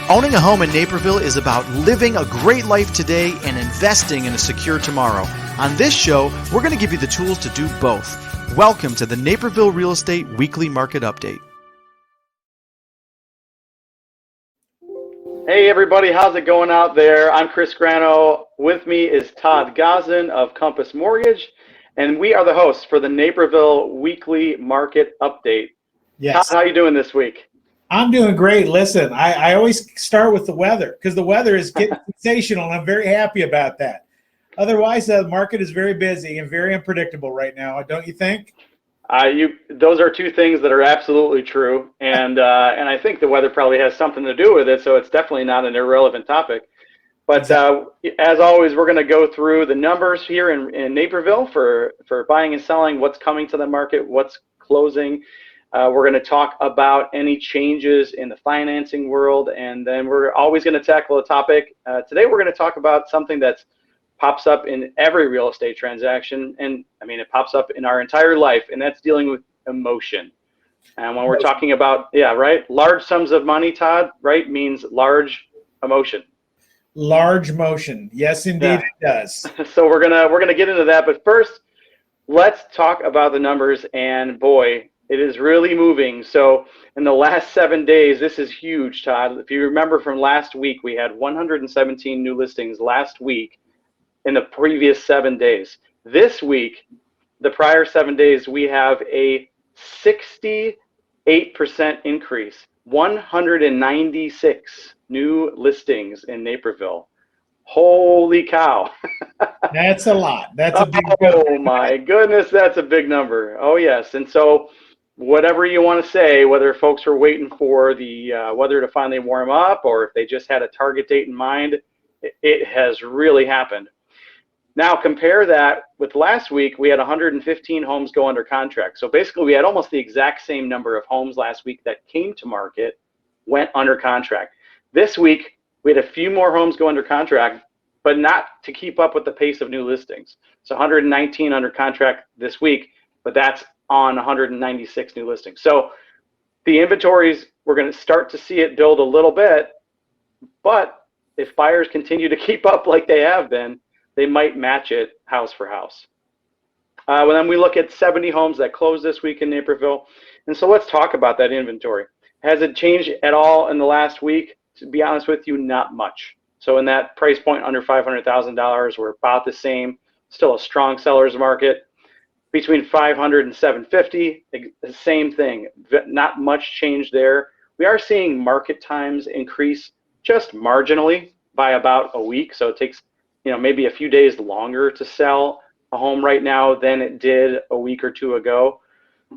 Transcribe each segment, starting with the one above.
Owning a home in Naperville is about living a great life today and investing in a secure tomorrow. On this show, we're going to give you the tools to do both. Welcome to the Naperville Real Estate Weekly Market Update. Hey everybody, how's it going out there? I'm Chris Grano. With me is Todd Gosden of Compass Mortgage, and we are the hosts for the Naperville Weekly Market Update. Yes. Todd, how you doing this week? I'm doing great. Listen, I always start with the weather because the weather is getting sensational, and I'm very happy about that. Otherwise, the market is very busy and very unpredictable right now, don't you think? Those are two things that are absolutely true, and I think the weather probably has something to do with it, so it's definitely not an irrelevant topic. But as always, we're going to go through the numbers here in Naperville for buying and selling, what's coming to the market, what's closing. We're going to talk about any changes in the financing world, and then we're always going to tackle a topic. Today we're going to talk about something that pops up in every real estate transaction, and I mean it pops up in our entire life, and that's dealing with emotion. And when we're talking about, large sums of money, Todd, right, means large emotion. Large motion. Yes, indeed, It does. So we're gonna get into that, but first, let's talk about the numbers, and boy, it is really moving. So in the last 7 days, this is huge, Todd. If you remember from last week, we had 117 new listings last week in the previous 7 days. This week, the prior 7 days, we have a 68% increase, 196 new listings in Naperville. Holy cow. That's a lot. That's a big number. Oh my goodness, that's a big number. Oh yes. And so whatever you want to say, whether folks are waiting for the weather to finally warm up or if they just had a target date in mind, it has really happened. Now compare that with last week. We had 115 homes go under contract. So basically we had almost the exact same number of homes last week that came to market, went under contract. This week we had a few more homes go under contract, but not to keep up with the pace of new listings. So 119 under contract this week, but that's on 196 new listings. So the inventories, we're going to start to see it build a little bit, but if buyers continue to keep up like they have been, they might match it house for house. Well, then we look at 70 homes that closed this week in Naperville. And so let's talk about that inventory. Has it changed at all in the last week? To be honest with you, not much. So in that price point under $500,000, we're about the same. Still a strong seller's market. Between 500 and 750, the same thing. Not much change there. We are seeing market times increase just marginally by about a week. So it takes, maybe a few days longer to sell a home right now than it did a week or two ago,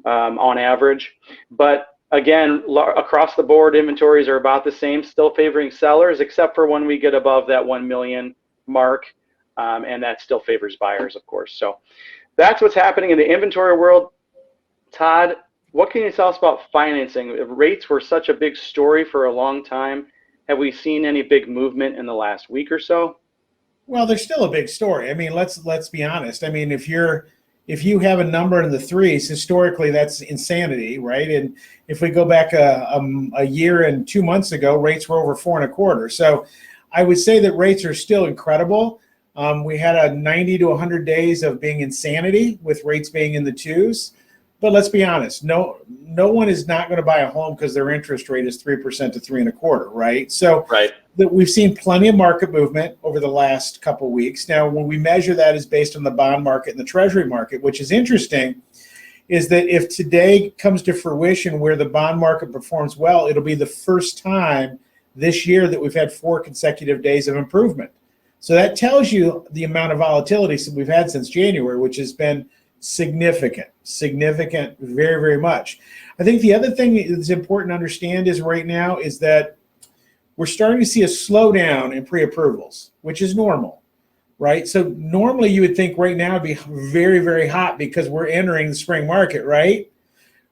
on average. But again, across the board, inventories are about the same, still favoring sellers, except for when we get above that 1 million mark, and that still favors buyers, of course. So that's what's happening in the inventory world. Todd, what can you tell us about financing? Rates were such a big story for a long time. Have we seen any big movement in the last week or so? Well, there's still a big story. I mean, let's be honest. I mean, if you have a number in the threes, historically, that's insanity, right? And if we go back a year and 2 months ago, rates were over 4.25. So I would say that rates are still incredible. We had a 90 to 100 days of being insanity with rates being in the twos. But let's be honest, no one is not going to buy a home because their interest rate is 3% to 3.25, right? So we've seen plenty of market movement over the last couple of weeks. Now, when we measure that is based on the bond market and the treasury market, which is interesting, is that if today comes to fruition where the bond market performs well, it'll be the first time this year that we've had 4 consecutive days of improvement. So that tells you the amount of volatility that we've had since January, which has been significant, very, very much. I think the other thing that's important to understand is right now is that we're starting to see a slowdown in pre-approvals, which is normal, right? So normally you would think right now it'd be very, very hot because we're entering the spring market, right?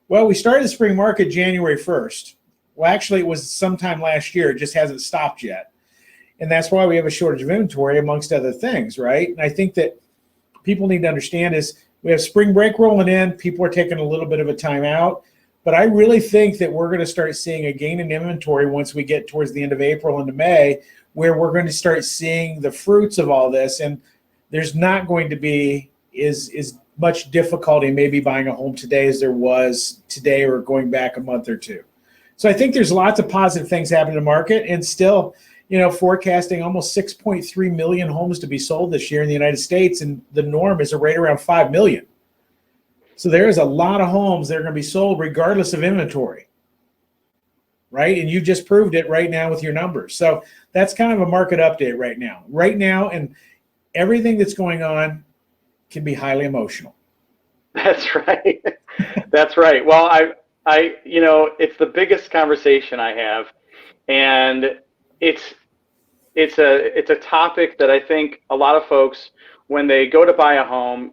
Well, we started the spring market January 1st. Well, actually it was sometime last year. It just hasn't stopped yet. And that's why we have a shortage of inventory amongst other things, right? And I think that people need to understand is we have spring break rolling in. People are taking a little bit of a time out. But I really think that we're going to start seeing a gain in inventory once we get towards the end of April into May, where we're going to start seeing the fruits of all this. And there's not going to be as much difficulty maybe buying a home today as there was today or going back a month or two. So I think there's lots of positive things happening in the market, and still, forecasting almost 6.3 million homes to be sold this year in the United States, and the norm is right around 5 million. So there is a lot of homes that are going to be sold regardless of inventory, right? And you just proved it right now with your numbers. So that's kind of a market update right now. Right now, and everything that's going on can be highly emotional. That's right. That's right. Well, it's the biggest conversation I have, and it's a topic that I think a lot of folks, when they go to buy a home,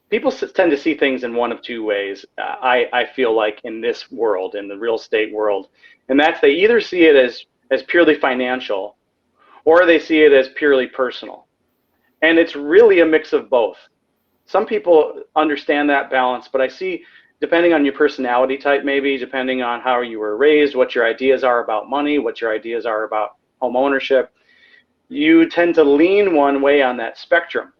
people tend to see things in one of two ways. I feel like in this world, in the real estate world, and that's they either see it as purely financial, or they see it as purely personal, and it's really a mix of both. Some people understand that balance, but I see, depending on your personality type, maybe depending on how you were raised, what your ideas are about money, what your ideas are about home ownership, you tend to lean one way on that spectrum.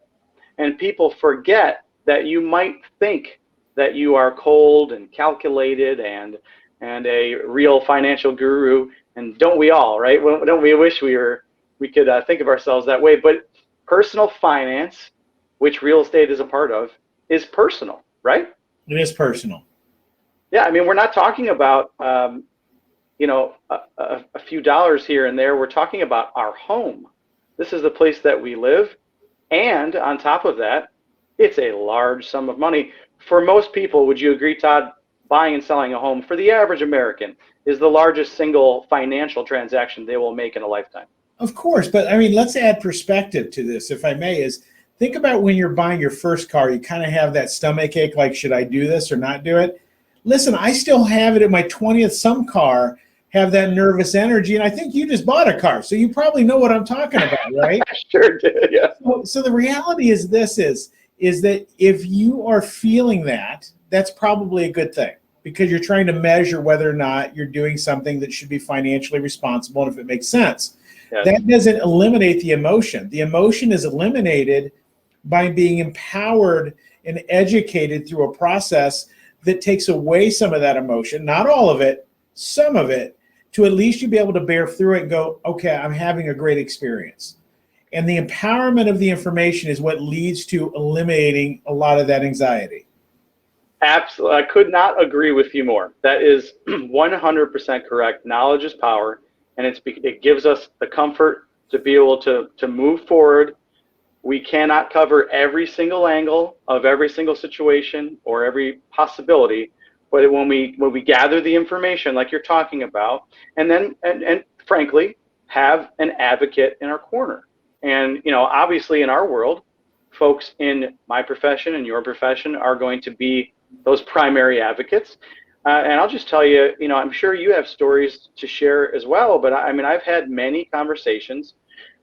And people forget that you might think that you are cold and calculated and a real financial guru, and don't we all, right? Don't we wish we could think of ourselves that way? But personal finance, which real estate is a part of, is personal, right? It is personal. Yeah, I mean, we're not talking about a few dollars here and there. We're talking about our home. This is the place that we live, and on top of that, it's a large sum of money. For most people, would you agree, Todd, buying and selling a home for the average American is the largest single financial transaction they will make in a lifetime? Of course, but I mean, let's add perspective to this, if I may, think about when you're buying your first car, you kind of have that stomach ache, like, should I do this or not do it? Listen, I still have it at my 20th some car, have that nervous energy, and I think you just bought a car, so you probably know what I'm talking about, right? Sure did, yeah. So the reality is that if you are feeling that, that's probably a good thing, because you're trying to measure whether or not you're doing something that should be financially responsible and if it makes sense. Yes. That doesn't eliminate the emotion. The emotion is eliminated by being empowered and educated through a process that takes away some of that emotion, not all of it, some of it, to at least you be able to bear through it and go, okay, I'm having a great experience. And the empowerment of the information is what leads to eliminating a lot of that anxiety. Absolutely. I could not agree with you more. That is 100% correct. Knowledge is power, and it gives us the comfort to be able to move forward. We cannot cover every single angle of every single situation or every possibility, but when we gather the information like you're talking about, and then and frankly have an advocate in our corner. And obviously in our world, folks in my profession and your profession are going to be those primary advocates. And I'll just tell you, I'm sure you have stories to share as well, but I mean, I've had many conversations,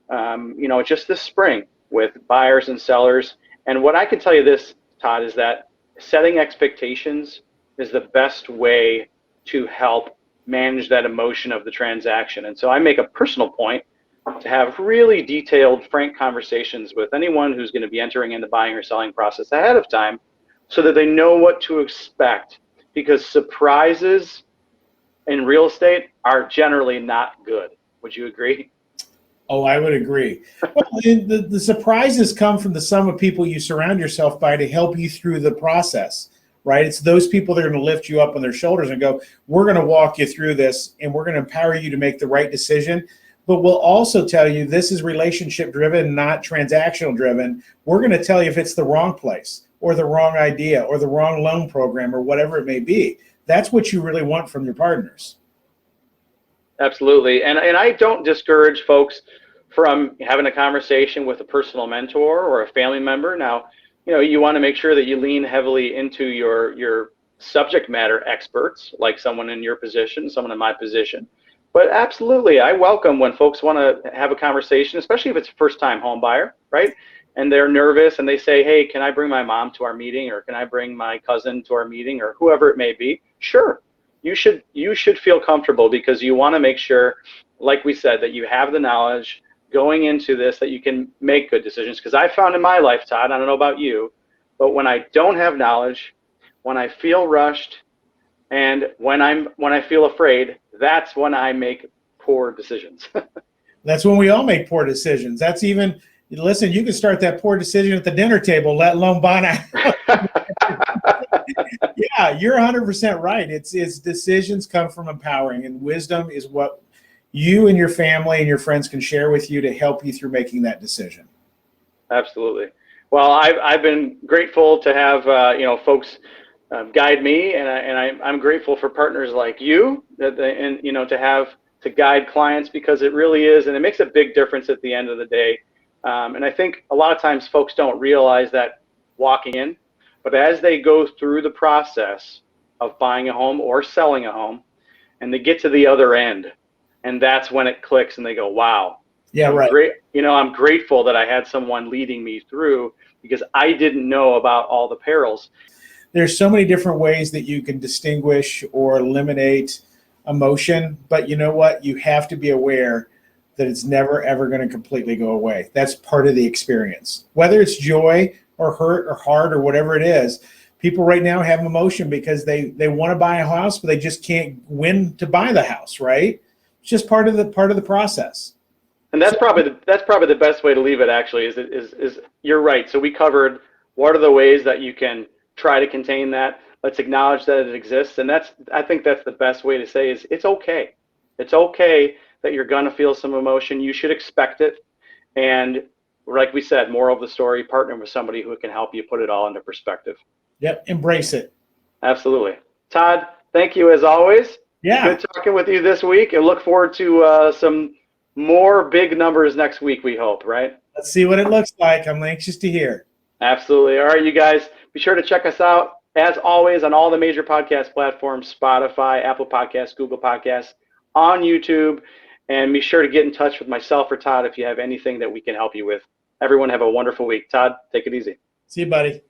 just this spring with buyers and sellers. And what I can tell you this, Todd, is that setting expectations is the best way to help manage that emotion of the transaction. And so I make a personal point to have really detailed, frank conversations with anyone who's going to be entering in the buying or selling process ahead of time, so that they know what to expect, because surprises in real estate are generally not good. Would you agree? Oh, I would agree. Well, the surprises come from the sum of people you surround yourself by to help you through the process, right? It's those people that are going to lift you up on their shoulders and go, we're going to walk you through this, and we're going to empower you to make the right decision. But we'll also tell you this is relationship driven, not transactional driven. We're going to tell you if it's the wrong place or the wrong idea or the wrong loan program or whatever it may be. That's what you really want from your partners. Absolutely. And I don't discourage folks from having a conversation with a personal mentor or a family member. Now, you want to make sure that you lean heavily into your subject matter experts, like someone in your position, someone in my position. But absolutely, I welcome when folks want to have a conversation, especially if it's a first-time home buyer, right? And they're nervous and they say, hey, can I bring my mom to our meeting, or can I bring my cousin to our meeting, or whoever it may be? Sure. You should feel comfortable because you want to make sure, like we said, that you have the knowledge going into this, that you can make good decisions. Because I found in my life, Todd, I don't know about you, but when I don't have knowledge, when I feel rushed, and when I feel afraid, that's when I make poor decisions. That's when we all make poor decisions. That's even, listen, you can start that poor decision at the dinner table, let alone buying a house. Yeah, you're 100% right. It's decisions come from empowering, and wisdom is what you and your family and your friends can share with you to help you through making that decision. Absolutely. Well, I've been grateful to have folks guide me, and I'm grateful for partners like you and to guide clients, because it really is, and it makes a big difference at the end of the day. And I think a lot of times folks don't realize that walking in, but as they go through the process of buying a home or selling a home, and they get to the other end, and that's when it clicks, and they go, "Wow." Yeah, right. I'm grateful that I had someone leading me through, because I didn't know about all the perils. There's so many different ways that you can distinguish or eliminate emotion, but you know what? You have to be aware that it's never, ever going to completely go away. That's part of the experience. Whether it's joy or hurt or hard or whatever it is, people right now have emotion because they want to buy a house, but they just can't win to buy the house, right? It's just part of the process. And that's probably the best way to leave it, actually, is you're right. So we covered what are the ways that you can try to contain that. Let's acknowledge that it exists. And I think that's the best way to say is it's okay. It's okay that you're going to feel some emotion. You should expect it. And like we said, moral of the story, partner with somebody who can help you put it all into perspective. Yep, embrace it. Absolutely. Todd, thank you as always. Yeah. Good talking with you this week, and look forward to some more big numbers next week, we hope, right? Let's see what it looks like. I'm anxious to hear. Absolutely. All right, you guys, be sure to check us out, as always, on all the major podcast platforms, Spotify, Apple Podcasts, Google Podcasts, on YouTube, and be sure to get in touch with myself or Todd if you have anything that we can help you with. Everyone have a wonderful week. Todd, take it easy. See you, buddy.